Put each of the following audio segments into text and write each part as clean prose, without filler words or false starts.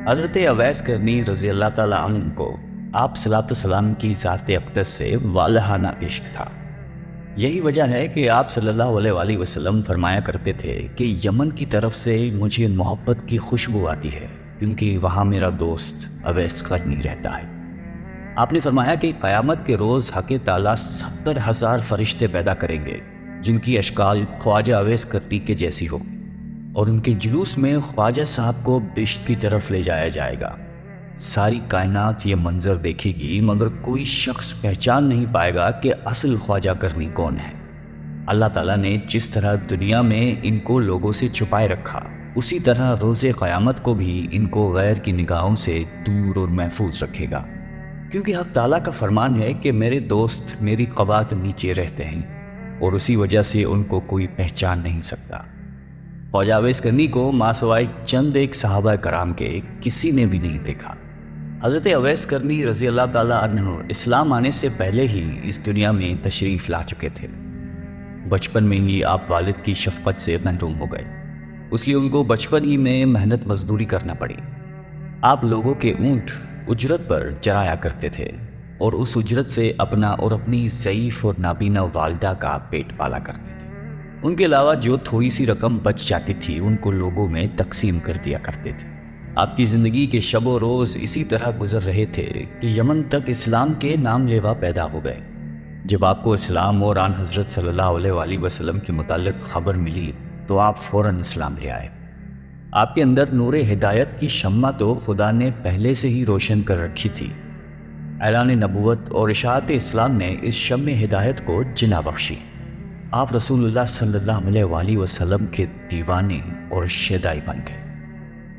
حضرت اویس کرنی رضی اللہ تعالیٰ عنہ کو آپ صلاۃ السلام کی ذات اقدس سے والہانہ عشق تھا۔ یہی وجہ ہے کہ آپ صلی اللہ علیہ وآلہ وسلم فرمایا کرتے تھے کہ یمن کی طرف سے مجھے محبت کی خوشبو آتی ہے، کیونکہ وہاں میرا دوست اویس کرنی رہتا ہے۔ آپ نے فرمایا کہ قیامت کے روز حق تعالیٰ 70,000 فرشتے پیدا کریں گے جن کی اشکال خواجہ اویس کرنی کے جیسی ہو، اور ان کے جلوس میں خواجہ صاحب کو بہشت کی طرف لے جایا جائے گا۔ ساری کائنات یہ منظر دیکھے گی، مگر کوئی شخص پہچان نہیں پائے گا کہ اصل خواجہ کرنی کون ہے۔ اللہ تعالیٰ نے جس طرح دنیا میں ان کو لوگوں سے چھپائے رکھا، اسی طرح روز قیامت کو بھی ان کو غیر کی نگاہوں سے دور اور محفوظ رکھے گا، کیونکہ حق تعالیٰ کا فرمان ہے کہ میرے دوست میری قبا کے نیچے رہتے ہیں، اور اسی وجہ سے ان کو کوئی پہچان نہیں سکتا۔ خواجہ اویس کرنی کو ماں سوائے چند ایک صحابہ کرام کے کسی نے بھی نہیں دیکھا۔ حضرت اویس کرنی رضی اللہ تعالیٰ عنہ اسلام آنے سے پہلے ہی اس دنیا میں تشریف لا چکے تھے۔ بچپن میں ہی آپ والد کی شفقت سے محروم ہو گئے، اس لیے ان کو بچپن ہی میں محنت مزدوری کرنا پڑی۔ آپ لوگوں کے اونٹ اجرت پر چرایا کرتے تھے، اور اس اجرت سے اپنا اور اپنی ضعیف اور نابینا والدہ کا پیٹ پالا کرتے تھے۔ ان کے علاوہ جو تھوڑی سی رقم بچ جاتی تھی ان کو لوگوں میں تقسیم کر دیا کرتے تھے۔ آپ کی زندگی کے شب و روز اسی طرح گزر رہے تھے کہ یمن تک اسلام کے نام لیوا پیدا ہو گئے۔ جب آپ کو اسلام اور آن حضرت صلی اللہ علیہ وآلہ وسلم کے متعلق خبر ملی تو آپ فوراً اسلام لے آئے۔ آپ کے اندر نور ہدایت کی شمع تو خدا نے پہلے سے ہی روشن کر رکھی تھی۔ اعلان نبوت اور اشاعت اسلام نے اس شمع ہدایت کو جنا بخشی۔ آپ رسول اللہ صلی اللہ علیہ وآلہ وسلم کے دیوانے اور شیدائی بن گئے۔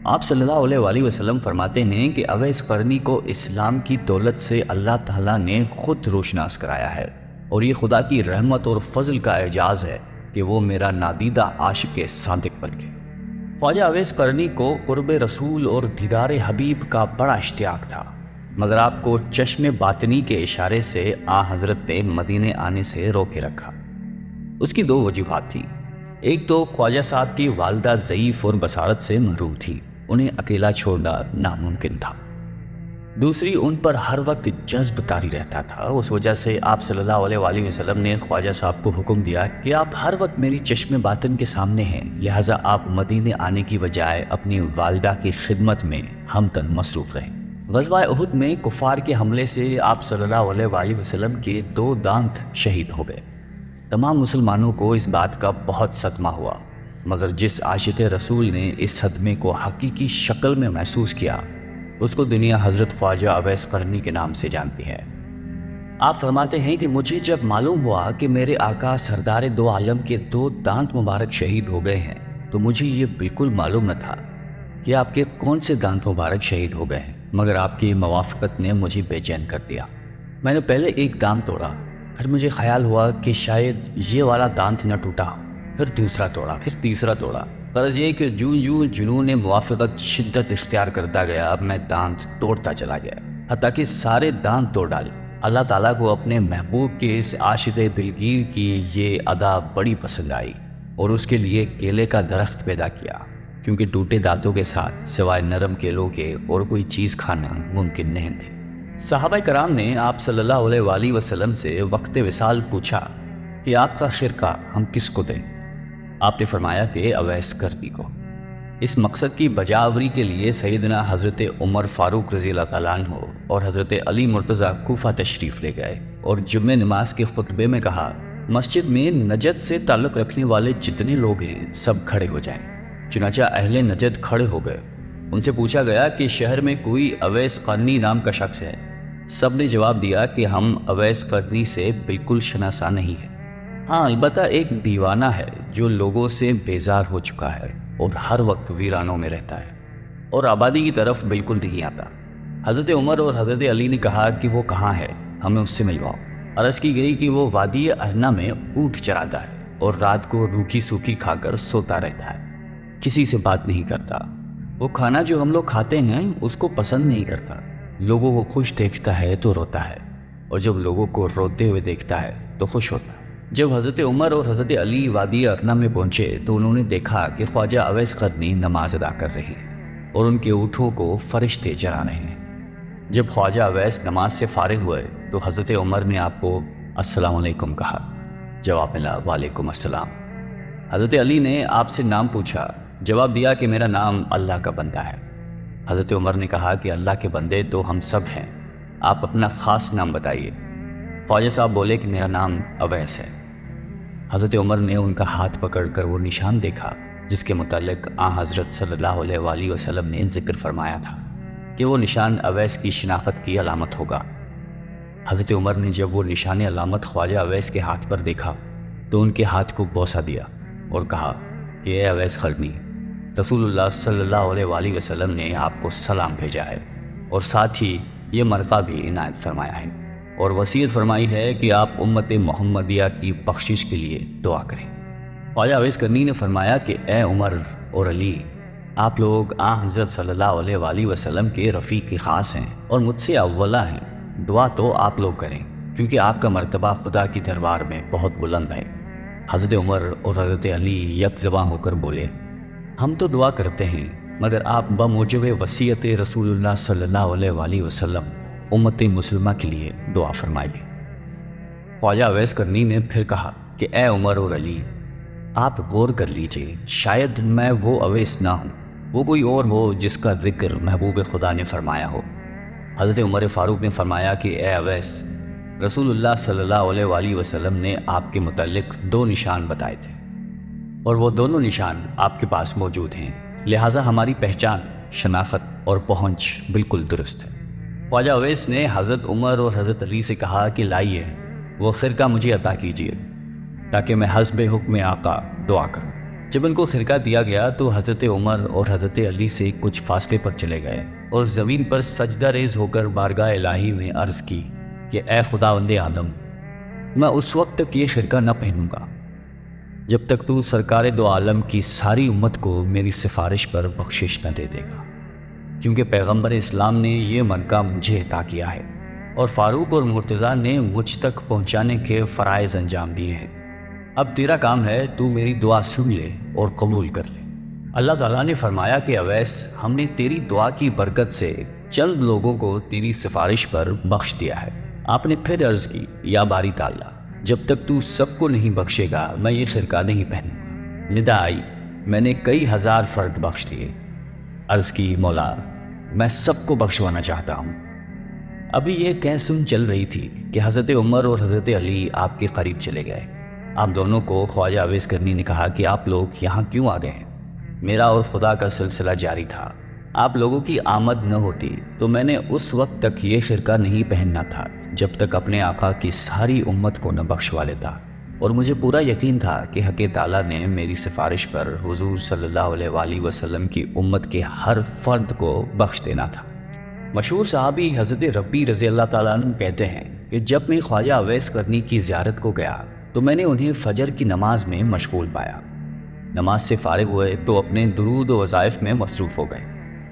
آپ صلی اللہ علیہ وآلہ وسلم فرماتے ہیں کہ اویس قرنی کو اسلام کی دولت سے اللہ تعالیٰ نے خود روشناس کرایا ہے، اور یہ خدا کی رحمت اور فضل کا اعجاز ہے کہ وہ میرا نادیدہ عاشق صادق بن گئے۔ خواجہ اویس قرنی کو قرب رسول اور دیدار حبیب کا بڑا اشتیاق تھا، مگر آپ کو چشم باطنی کے اشارے سے حضرت نے مدینے آنے سے روکے رکھا۔ اس کی دو وجوہات تھیں۔ ایک تو خواجہ صاحب کی والدہ ضعیف اور بصارت سے محروم تھی، انہیں اکیلا چھوڑنا ناممکن تھا۔ دوسری، ان پر ہر وقت جذب طاری رہتا تھا، اس وجہ سے آپ صلی اللہ علیہ وآلہ وسلم نے خواجہ صاحب کو حکم دیا کہ آپ ہر وقت میری چشم باطن کے سامنے ہیں، لہٰذا آپ مدینے آنے کی بجائے اپنی والدہ کی خدمت میں ہمدن مصروف رہیں۔ غزوہ احد میں کفار کے حملے سے آپ صلی اللہ علیہ وآلہ وسلم کے 2 دانت شہید ہو گئے۔ تمام مسلمانوں کو اس بات کا بہت صدمہ ہوا، مگر جس عاشق رسول نے اس صدمے کو حقیقی شکل میں محسوس کیا، اس کو دنیا حضرت خواجہ اویس قرنی کے نام سے جانتی ہے۔ آپ فرماتے ہیں کہ مجھے جب معلوم ہوا کہ میرے آقا سردار دو عالم کے 2 دانت مبارک شہید ہو گئے ہیں، تو مجھے یہ بالکل معلوم نہ تھا کہ آپ کے کون سے دانت مبارک شہید ہو گئے ہیں، مگر آپ کی موافقت نے مجھے بے چین کر دیا۔ میں نے پہلے ایک دانت توڑا، پھر مجھے خیال ہوا کہ شاید یہ والا دانت نہ ٹوٹا، پھر دوسرا توڑا، پھر تیسرا توڑا۔ غرض یہ کہ جوں جنون موافقت شدت اختیار کرتا گیا، اب میں دانت توڑتا چلا گیا، حتیٰ کہ سارے دانت توڑ ڈالے۔ اللہ تعالیٰ کو اپنے محبوب کے اس عاشق دلگیر کی یہ ادا بڑی پسند آئی، اور اس کے لیے کیلے کا درخت پیدا کیا، کیونکہ ٹوٹے دانتوں کے ساتھ سوائے نرم کیلوں کے اور کوئی چیز کھانا ممکن نہیں تھی۔ صحابہ کرام نے آپ صلی اللہ علیہ وآلہ وسلم سے وقت وصال پوچھا کہ آپ کا خرقہ ہم کس کو دیں؟ آپ نے فرمایا کہ اویس کرنی کو۔ اس مقصد کی بجاوری کے لیے سیدنا حضرت عمر فاروق رضی اللہ تعالیٰ عنہ اور حضرت علی مرتضیٰ کوفہ تشریف لے گئے، اور جمعہ نماز کے خطبے میں کہا، مسجد میں نجد سے تعلق رکھنے والے جتنے لوگ ہیں سب کھڑے ہو جائیں۔ چنانچہ اہل نجد کھڑے ہو گئے۔ ان سے پوچھا گیا کہ شہر میں کوئی اویس قرنی نام کا شخص ہے؟ سب نے جواب دیا کہ ہم اویس قرنی سے بالکل شناسا نہیں ہیں، ہاں البتہ ایک دیوانہ ہے جو لوگوں سے بیزار ہو چکا ہے اور ہر وقت ویرانوں میں رہتا ہے اور آبادی کی طرف بالکل نہیں آتا۔ حضرت عمر اور حضرت علی نے کہا کہ وہ کہاں ہے، ہمیں اس سے ملواؤ۔ عرض کی گئی کہ وہ وادی ارنا میں اونٹ چراتا ہے اور رات کو روکھی سوکھی کھا کر سوتا رہتا ہے، کسی سے بات نہیں کرتا۔ وہ کھانا جو ہم لوگ کھاتے ہیں اس کو پسند نہیں کرتا، لوگوں کو خوش دیکھتا ہے تو روتا ہے، اور جب لوگوں کو روتے ہوئے دیکھتا ہے تو خوش ہوتا ہے۔ جب حضرت عمر اور حضرت علی وادی ارنا میں پہنچے تو انہوں نے دیکھا کہ خواجہ اویس قرنی نماز ادا کر رہے ہیں۔ اور ان کے اونٹوں کو فرشتے چرا رہے ہیں۔ جب خواجہ اویس نماز سے فارغ ہوئے تو حضرت عمر نے آپ کو السلام علیکم کہا۔ جواب ملا وعلیکم السلام۔ حضرت علی نے آپ سے نام پوچھا، جواب دیا کہ میرا نام اللہ کا بندہ ہے۔ حضرت عمر نے کہا کہ اللہ کے بندے تو ہم سب ہیں، آپ اپنا خاص نام بتائیے۔ خواجہ صاحب بولے کہ میرا نام اویس ہے۔ حضرت عمر نے ان کا ہاتھ پکڑ کر وہ نشان دیکھا جس کے متعلق حضرت صلی اللہ علیہ وآلہ وسلم نے ذکر فرمایا تھا کہ وہ نشان اویس کی شناخت کی علامت ہوگا۔ حضرت عمر نے جب وہ نشان علامت خواجہ اویس کے ہاتھ پر دیکھا تو ان کے ہاتھ کو بوسہ دیا اور کہا کہ اے اویس قرنی، رسول اللہ صلی اللہ علیہ وآلہ وسلم نے آپ کو سلام بھیجا ہے اور ساتھ ہی یہ مرقع بھی عنایت فرمایا ہے اور وصیت فرمائی ہے کہ آپ امت محمدیہ کی بخشش کے لیے دعا کریں۔ خواجہ اویس قرنی نے فرمایا کہ اے عمر اور علی، آپ لوگ حضرت صلی اللہ علیہ وآلہ وسلم کے رفیق خاص ہیں اور مجھ سے اولا ہیں، دعا تو آپ لوگ کریں کیونکہ آپ کا مرتبہ خدا کی دربار میں بہت بلند ہے۔ حضرت عمر اور حضرت علی یک زباں ہو کر بولے، ہم تو دعا کرتے ہیں مگر آپ بموجب وصیت رسول اللہ صلی اللہ علیہ وآلہ وسلم امت مسلمہ کے لیے دعا فرمائیے۔ خواجہ اویس قرنی نے پھر کہا کہ اے عمر اور علی، آپ غور کر لیجئے، شاید میں وہ اویس نہ ہوں، وہ کوئی اور ہو جس کا ذکر محبوب خدا نے فرمایا ہو۔ حضرت عمر فاروق نے فرمایا کہ اے اویس، رسول اللہ صلی اللہ علیہ وآلہ وسلم نے آپ کے متعلق 2 نشان بتائے تھے اور وہ دونوں نشان آپ کے پاس موجود ہیں، لہٰذا ہماری پہچان، شناخت اور پہنچ بالکل درست ہے۔ خواجہ اویس نے حضرت عمر اور حضرت علی سے کہا کہ لائیے وہ خرقہ مجھے عطا کیجیے تاکہ میں حسب حکم آقا دعا کروں۔ جب ان کو خرقہ دیا گیا تو حضرت عمر اور حضرت علی سے کچھ فاصلے پر چلے گئے اور زمین پر سجدہ ریز ہو کر بارگاہ الہی میں عرض کی کہ اے خداوند عالم، میں اس وقت تک یہ خرقہ نہ پہنوں گا جب تک تو سرکار دو عالم کی ساری امت کو میری سفارش پر بخشش نہ دے دے گا، کیونکہ پیغمبر اسلام نے یہ مرقع مجھے عطا کیا ہے اور فاروق اور مرتضیٰ نے مجھ تک پہنچانے کے فرائض انجام دیے ہیں۔ اب تیرا کام ہے، تو میری دعا سن لے اور قبول کر لے۔ اللہ تعالیٰ نے فرمایا کہ اویس، ہم نے تیری دعا کی برکت سے چند لوگوں کو تیری سفارش پر بخش دیا ہے۔ آپ نے پھر عرض کی، یا باری تعالیٰ، جب تک تو سب کو نہیں بخشے گا میں یہ خرقہ نہیں پہنوں گا۔ ندا آئی، میں نے کئی ہزار فرد بخش دیے۔ عرض کی، مولا، میں سب کو بخشوانا چاہتا ہوں۔ ابھی یہ کہہ سن چل رہی تھی کہ حضرت عمر اور حضرت علی آپ کے قریب چلے گئے۔ آپ دونوں کو خواجہ اویس قرنی نے کہا کہ آپ لوگ یہاں کیوں آ گئے ہیں؟ میرا اور خدا کا سلسلہ جاری تھا، آپ لوگوں کی آمد نہ ہوتی تو میں نے اس وقت تک یہ خرقہ نہیں پہننا تھا جب تک اپنے آقا کی ساری امت کو نہ بخشوا لیتا، اور مجھے پورا یقین تھا کہ حق تعالیٰ نے میری سفارش پر حضور صلی اللہ علیہ وآلہ وسلم کی امت کے ہر فرد کو بخش دینا تھا۔ مشہور صحابی حضرت ربی رضی اللہ تعالیٰ عنہ کہتے ہیں کہ جب میں خواجہ اویس قرنی کی زیارت کو گیا تو میں نے انہیں فجر کی نماز میں مشغول پایا۔ نماز سے فارغ ہوئے تو اپنے درود و وظائف میں مصروف ہو گئے،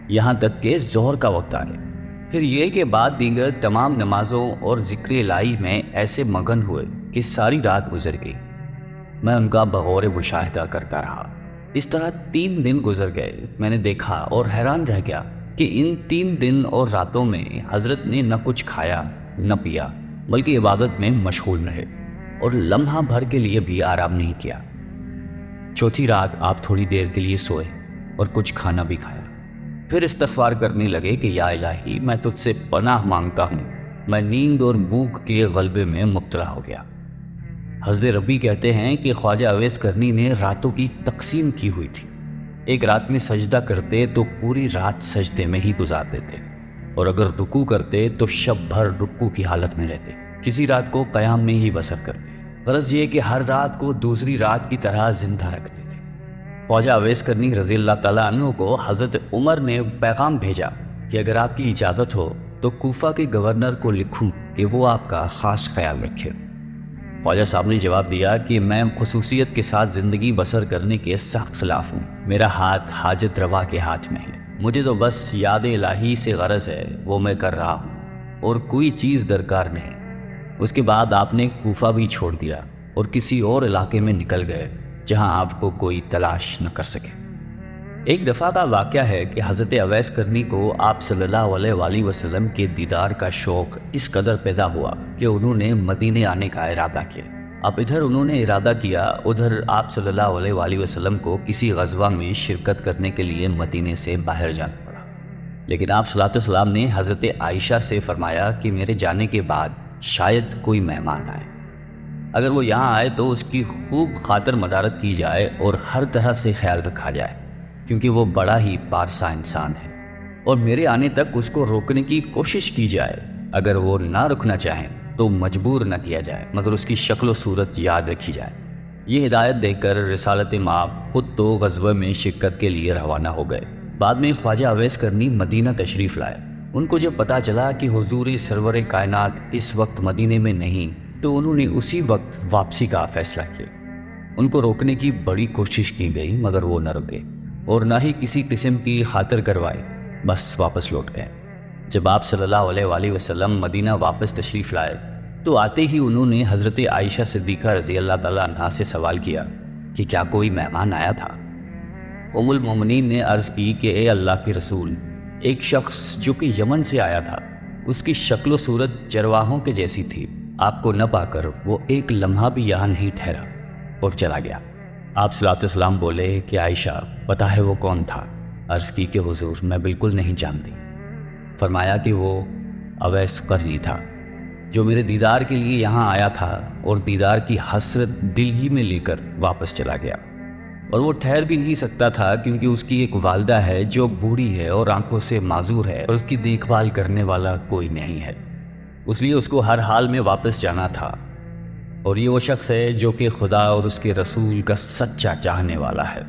یہاں تک کہ ظہر کا وقت آ گیا۔ پھر یہ کہ بعد دیگر تمام نمازوں اور ذکر الہی میں ایسے مگن ہوئے کہ ساری رات گزر گئی۔ میں ان کا بغور مشاہدہ کرتا رہا۔ اس طرح 3 دن گزر گئے۔ میں نے دیکھا اور حیران رہ گیا کہ ان 3 دن اور راتوں میں حضرت نے نہ کچھ کھایا نہ پیا، بلکہ عبادت میں مشغول رہے اور لمحہ بھر کے لیے بھی آرام نہیں کیا۔ چوتھی رات آپ تھوڑی دیر کے لیے سوئے اور کچھ کھانا بھی کھایا، پھر استغفار کرنے لگے کہ یا الہی، میں تجھ سے پناہ مانگتا ہوں، میں نیند اور بھوک کے غلبے میں مبتلا ہو گیا۔ حضرت ربی کہتے ہیں کہ خواجہ اویس قرنی نے راتوں کی تقسیم کی ہوئی تھی۔ ایک رات میں سجدہ کرتے تو پوری رات سجدے میں ہی گزار دیتے، اور اگر رکوع کرتے تو شب بھر رکوع کی حالت میں رہتے، کسی رات کو قیام میں ہی بسر کرتے۔ غرض یہ کہ ہر رات کو دوسری رات کی طرح زندہ رکھتے تھے۔ خواجہ اویس قرنی رضی اللہ تعالیٰ عنہ کو حضرت عمر نے پیغام بھیجا کہ اگر آپ کی اجازت ہو تو کوفہ کے گورنر کو لکھوں کہ وہ آپ کا خاص خیال رکھے۔ خواجہ صاحب نے جواب دیا کہ میں خصوصیت کے ساتھ زندگی بسر کرنے کے سخت خلاف ہوں، میرا ہاتھ حاجت روا کے ہاتھ میں ہے، مجھے تو بس یاد الہی سے غرض ہے، وہ میں کر رہا ہوں اور کوئی چیز درکار نہیں۔ اس کے بعد آپ نے کوفہ بھی چھوڑ دیا اور کسی اور علاقے میں نکل گئے جہاں آپ کو کوئی تلاش نہ کر سکے۔ ایک دفعہ کا واقعہ ہے کہ حضرت اویس کرنی کو آپ صلی اللہ علیہ وآلہ وسلم کے دیدار کا شوق اس قدر پیدا ہوا کہ انہوں نے مدینے آنے کا ارادہ کیا۔ اب ادھر انہوں نے ارادہ کیا، ادھر آپ صلی اللہ علیہ وآلہ وسلم کو کسی غزوہ میں شرکت کرنے کے لیے مدینے سے باہر جانا پڑا۔ لیکن آپ صلی اللہ علیہ وسلم نے حضرت عائشہ سے فرمایا کہ میرے جانے کے بعد شاید کوئی مہمان آئے، اگر وہ یہاں آئے تو اس کی خوب خاطر مدارت کی جائے اور ہر طرح سے خیال رکھا جائے، کیونکہ وہ بڑا ہی پارسا انسان ہے، اور میرے آنے تک اس کو روکنے کی کوشش کی جائے۔ اگر وہ نہ رکنا چاہیں تو مجبور نہ کیا جائے، مگر اس کی شکل و صورت یاد رکھی جائے۔ یہ ہدایت دے کر رسالت مآب خود تو غزوہ میں شرکت کے لیے روانہ ہو گئے۔ بعد میں خواجہ اویس کرنی مدینہ تشریف لائے۔ ان کو جب پتہ چلا کہ حضور سرور کائنات اس وقت مدینے میں نہیں، تو انہوں نے اسی وقت واپسی کا فیصلہ کیا۔ ان کو روکنے کی بڑی کوشش کی گئی، مگر وہ نہ رکے اور نہ ہی کسی قسم کی خاطر کروائی، بس واپس لوٹ گئے۔ جب آپ صلی اللہ علیہ وآلہ وسلم مدینہ واپس تشریف لائے تو آتے ہی انہوں نے حضرت عائشہ صدیقہ رضی اللہ تعالیٰ عنہا سے سوال کیا کہ کیا کوئی مہمان آیا تھا؟ ام المومنین نے عرض کی کہ اے اللہ کے رسول، ایک شخص جو کہ یمن سے آیا تھا، اس کی شکل و صورت چرواہوں کے جیسی تھی، آپ کو نہ پا کر وہ ایک لمحہ بھی یہاں نہیں ٹھہرا اور چلا گیا۔ آپ صلی اللہ علیہ وسلم بولے کہ عائشہ پتہ ہے وہ کون تھا؟ عرض کی کہ حضور میں بالکل نہیں جانتی۔ فرمایا کہ وہ اویس قرنی تھا، جو میرے دیدار کے لیے یہاں آیا تھا اور دیدار کی حسرت دل ہی میں لے کر واپس چلا گیا، اور وہ ٹھہر بھی نہیں سکتا تھا کیونکہ اس کی ایک والدہ ہے جو بوڑھی ہے اور آنکھوں سے معذور ہے، اور اس کی دیکھ بھال کرنے والا کوئی نہیں ہے، اس لیے اس کو ہر حال میں واپس جانا تھا۔ اور یہ وہ شخص ہے جو کہ خدا اور اس کے رسول کا سچا چاہنے والا ہے۔